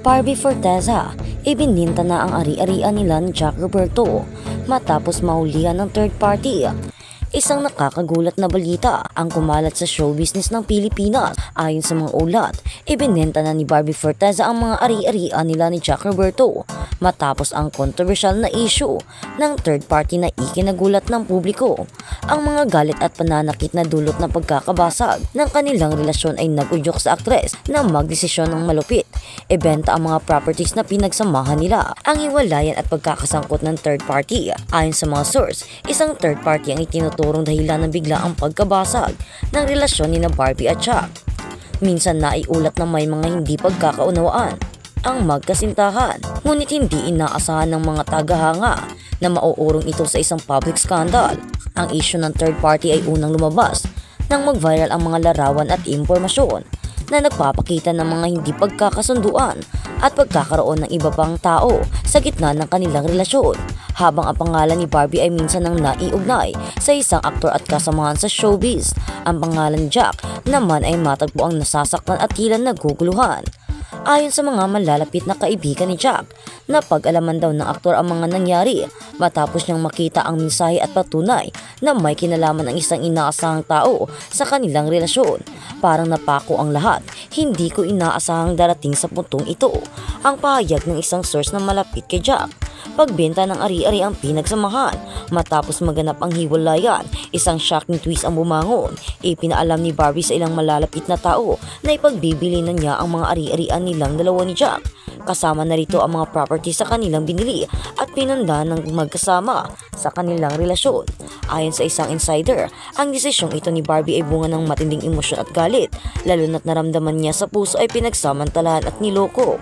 Barbie Forteza, ibininta na ang ari-arian nila ni Jack Roberto matapos mahulihan ng third party. Isang nakakagulat na balita ang kumalat sa show business ng Pilipinas. Ayon sa mga ulat, ibinenta na ni Barbie Forteza ang mga ari-arian nila ni Jack Roberto matapos ang controversial na issue ng third party na ikinagulat ng publiko. Ang mga galit at pananakit na dulot ng pagkakabasag ng kanilang relasyon ay nagudyok sa aktres na magdesisyon ng malupit. Ibenta ang mga properties na pinagsamahan nila. Ang hiwalayan at pagkakasangkot ng third party. Ayon sa mga source, isang third party ang itinuturong dahilan ng biglaang pagkabasag ng relasyon ni na Barbie at Jack. Minsan naiulat na may mga hindi pagkakaunawaan ang magkasintahan, ngunit hindi inaasahan ng mga tagahanga na mauurong ito sa isang public scandal. Ang issue ng third party ay unang lumabas nang mag-viral ang mga larawan at impormasyon na nagpapakita ng mga hindi pagkakasunduan at pagkakaroon ng iba pang tao sa gitna ng kanilang relasyon, habang ang pangalan ni Barbie ay minsan nang naiugnay sa isang aktor at kasamahan sa showbiz. Ang pangalan ni Jack naman ay matagpo ang nasasaktan at tila naguguluhan. Ayon sa mga malalapit na kaibigan ni Jack, napag-alaman daw ng aktor ang mga nangyari matapos niyang makita ang mensahe at patunay na may kinalaman ang isang inaasahang tao sa kanilang relasyon. Parang napako ang lahat, hindi ko inaasahang darating sa puntong ito, ang pahayag ng isang source na malapit kay Jack. Pagbenta ng ari-ari ang pinagsamahan matapos maganap ang hiwalayan, isang shocking twist ang bumangon. Ipinaalam ni Barbie sa ilang malalapit na tao na ipagbibili na niya ang mga ari-arian nilang dalawa ni Jack. Kasama na rito ang mga property sa kanilang binili at pinanda ng magkasama sa kanilang relasyon. Ayon sa isang insider, ang desisyong ito ni Barbie ay bunga ng matinding emosyon at galit, lalo na't naramdaman niya sa puso ay pinagsamantalahan at niloko.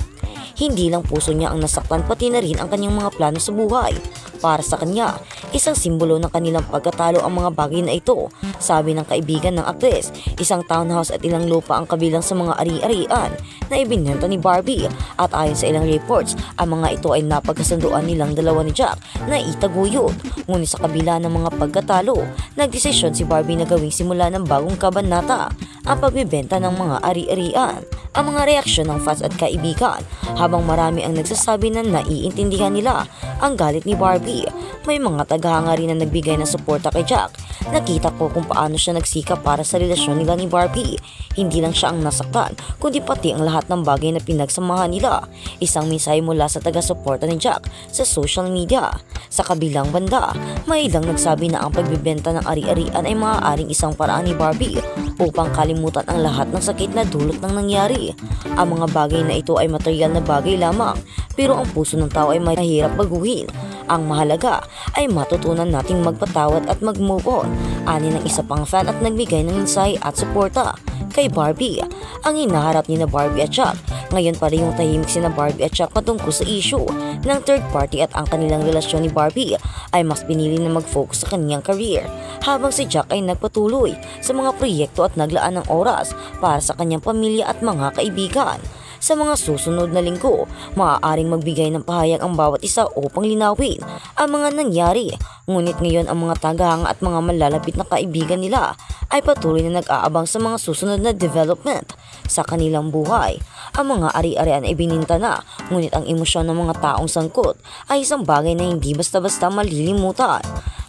Hindi lang puso niya ang nasaktan, pati na rin ang kanyang mga plano sa buhay. Para sa kanya, isang simbolo ng kanilang pagkatalo ang mga bagay na ito. Sabi ng kaibigan ng aktres, isang townhouse at ilang lupa ang kabilang sa mga ari-arian na ibinenta ni Barbie. At ayon sa ilang reports, ang mga ito ay napagkasunduan nilang dalawa ni Jack na itaguyod. Ngunit sa kabila ng mga pagkatalo, nagdesisyon si Barbie na gawing simula ng bagong kabanata ang pagbibenta ng mga ari-arian. Ang mga reaksyon ng fans at kaibigan, habang marami ang nagsasabi na naiintindihan nila ang galit ni Barbie, may mga tagahanga rin na nagbigay ng suporta kay Jack. Nakita ko kung paano siya nagsikap para sa relasyon nila ni Barbie. Hindi lang siya ang nasaktan, kundi pati ang lahat ng bagay na pinagsamahan nila. Isang mensahe mula sa taga-suporta ni Jack sa social media. Sa kabilang banda, may ilang nagsabi na ang pagbibenta ng ari-arian ay maaaring isang paraan ni Barbie upang kalimutan ang lahat ng sakit na dulot ng nangyari. Ang mga bagay na ito ay material na bagay lamang, pero ang puso ng tao ay mahirap baguhin. Ang mahalaga ay matutunan nating magpatawad at mag-move on. Ani ng isa pang fan at nagbigay ng mensahe at suporta kay Barbie. Ang hinaharap ni na Barbie at Jack, ngayon pa rin yung tahimik si na Barbie at Jack patungkol sa issue ng third party, at ang kanilang relasyon ni Barbie ay mas pinili na mag-focus sa kanyang career, habang si Jack ay nagpatuloy sa mga proyekto at naglaan ng oras para sa kanyang pamilya at mga kaibigan. Sa mga susunod na linggo, maaaring magbigay ng pahayag ang bawat isa upang linawin ang mga nangyari. Ngunit ngayon ang mga tagahanga at mga malalapit na kaibigan nila ay patuloy na nag-aabang sa mga susunod na development sa kanilang buhay. Ang mga ari-arian ay bininta na, ngunit ang emosyon ng mga taong sangkot ay isang bagay na hindi basta-basta malilimutan.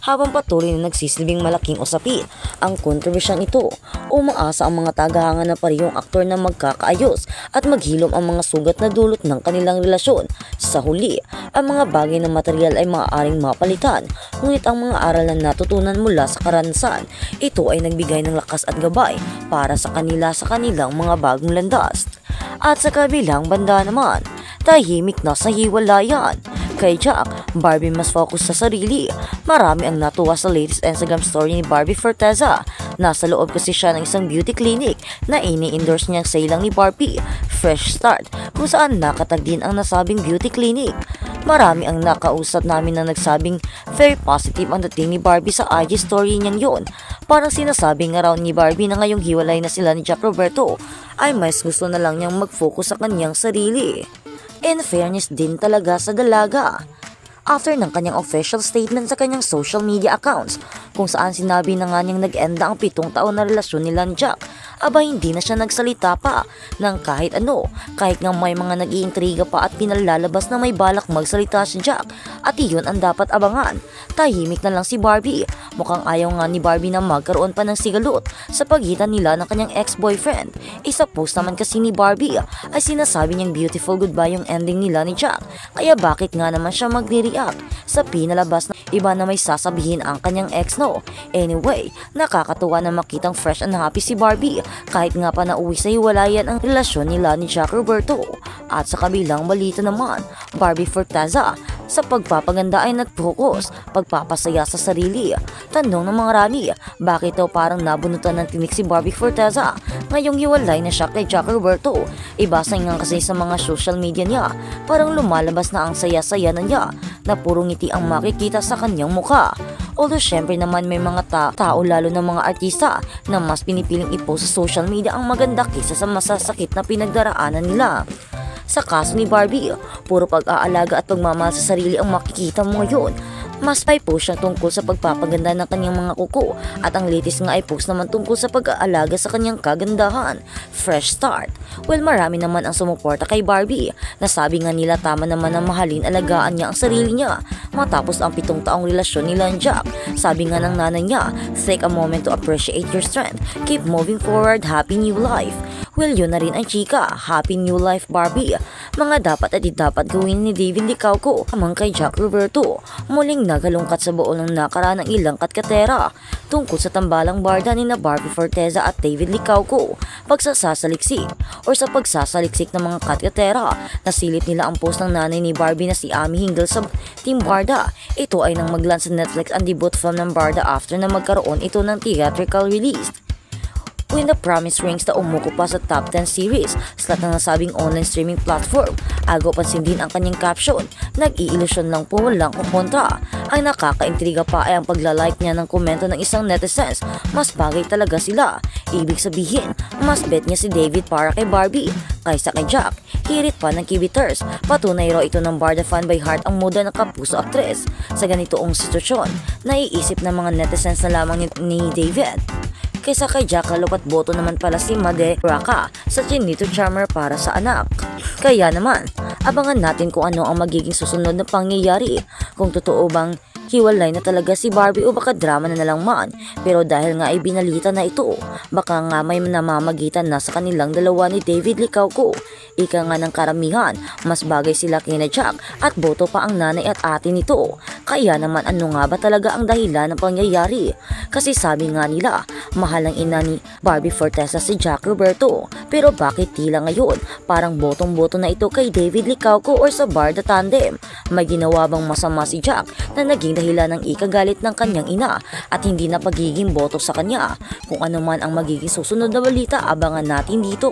Habang patuloy na nagsisilbing malaking usapin ang kontrobersyang ito, umaasa ang mga tagahanga na parehong aktor na magkakaayos at maghilom ang mga sugat na dulot ng kanilang relasyon. Sa huli, ang mga bagay na material ay maaaring mapalitan, ngunit ang mga aral na natutunan mula sa karanasan, ito ay nagbigay ng lakas at gabay para sa kanila sa kanilang mga bagong landas. At sa kabilang banda naman, tahimik na sa hiwalayan. Kay Jack, Barbie mas focus sa sarili. Marami ang natuwa sa latest Instagram story ni Barbie Forteza. Nasa loob kasi siya ng isang beauty clinic na ini-endorse niya sa ilang ni Barbie, Fresh Start, kung saan nakatag din ang nasabing beauty clinic. Marami ang nakausap namin na nagsabing very positive ang dating ni Barbie sa IG story niyang yon. Parang sinasabi nga raw ni Barbie na ngayong hiwalay na sila ni Jack Roberto ay mas gusto na lang niyang mag-focus sa kanyang sarili. In fairness din talaga sa dalaga. After ng kanyang official statement sa kanyang social media accounts, kung saan sinabi na nga niyang nag-enda ang 7 taon na relasyon nila ni Jack, aba hindi na siya nagsalita pa ng kahit ano, kahit nga may mga nag-iintriga pa at pinalalabas na may balak magsalita si Jack at iyon ang dapat abangan. Tahimik na lang si Barbie. Mukhang ayaw nga ni Barbie na magkaroon pa ng sigalot sa pagitan nila ng kanyang ex-boyfriend. Isa post naman kasi ni Barbie ay sinasabi niyang beautiful goodbye yung ending nila ni Jack, kaya bakit nga naman siya magre-react sa pinalabas na iba na may sasabihin ang kanyang ex, no? Anyway, nakakatuwa na makitang fresh and happy si Barbie kahit nga pa nauwi sa hiwalayan ang relasyon nila ni Jack Roberto. At sa kabilang balita naman, Barbie Forteza sa pagpapaganda ay nag-focus, pagpapasaya sa sarili. Tanong ng mga rami, bakit daw parang nabunutan ng tinik si Barbie Forteza ngayong hiwalay na siya kay Jack Roberto? Ibasa nga kasi sa mga social media niya, parang lumalabas na ang saya-saya na niya na puro ngiti ang makikita sa kanyang mukha. Although syempre naman may mga tao lalo na mga artista na mas pinipiling i-post sa social media ang maganda kaysa sa masasakit na pinagdaraanan nila. Sa kaso ni Barbie, puro pag-aalaga at pagmamahal sa sarili ang makikita mo ngayon. Mas may post siya tungkol sa pagpapaganda ng kanyang mga kuko at ang latest nga ay post naman tungkol sa pag-aalaga sa kanyang kagandahan. Fresh start. Well, marami naman ang sumuporta kay Barbie. Nasabi nga nila tama naman na mahalin alagaan niya ang sarili niya matapos ang 7 taong relasyon nila ni Jack. Sabi nga ng nanay niya, take a moment to appreciate your strength. Keep moving forward. Happy new life. Well, yun na rin ang chika. Happy new life, Barbie. Mga dapat at di dapat gawin ni David Licauco amang kay Jack Roberto. Muling nagalungkat sa buo ng nakaraan ng ilang katkatera tungkol sa tambalang barda ni na Barbie Forteza at David Licauco. Pagsasaliksik or sa pagsasaliksik ng mga katkatera, nasilip nila ang post ng nanay ni Barbie na si Amy hinggil sa Team Barda. Ito ay nang maglan sa Netflix ang debut film ng Barda after na magkaroon ito ng theatrical release. When the promise rings na umuko pa sa top 10 series sa lahat ng nasabing online streaming platform. Agaw pansin din ang kanyang caption, nag-iilusyon lang po walang kukontra. Ang nakakaintriga pa ay ang paglalike niya ng komento ng isang netizens, mas bagay talaga sila. Ibig sabihin, mas bet niya si David para kay Barbie kaysa kay Jack. Hirit pa ng kibiters, patunay raw ito ng Barda fan by heart ang muda ng kapuso aktres. Sa ganitoong sitwasyon, naiisip ng mga netizens na lamang ni David kaysa kay Jack. Kalupat boto naman pala si Made Raka sa Chinito Charmer para sa anak. Kaya naman, abangan natin kung ano ang magiging susunod na pangyayari. Kung totoo bang hiwalay na talaga si Barbie o baka drama na lang man. Pero dahil nga ay binalita na ito, baka nga may namamagitan na sa kanilang dalawa ni David Licauco. Ika nga ng karamihan, mas bagay sila kina Jack at boto pa ang nanay at ate nito. Kaya naman ano nga ba talaga ang dahilan ng pangyayari? Kasi sabi nga nila, mahal ang ina ni Barbie Forteza si Jack Roberto. Pero bakit tila ngayon, parang botong-boto na ito kay David Licauco or sa Barda tandem? May ginawa bang masama si Jack na naging dahilan ng ikagalit ng kanyang ina at hindi na pagiging boto sa kanya? Kung ano man ang magiging susunod na balita, abangan natin dito.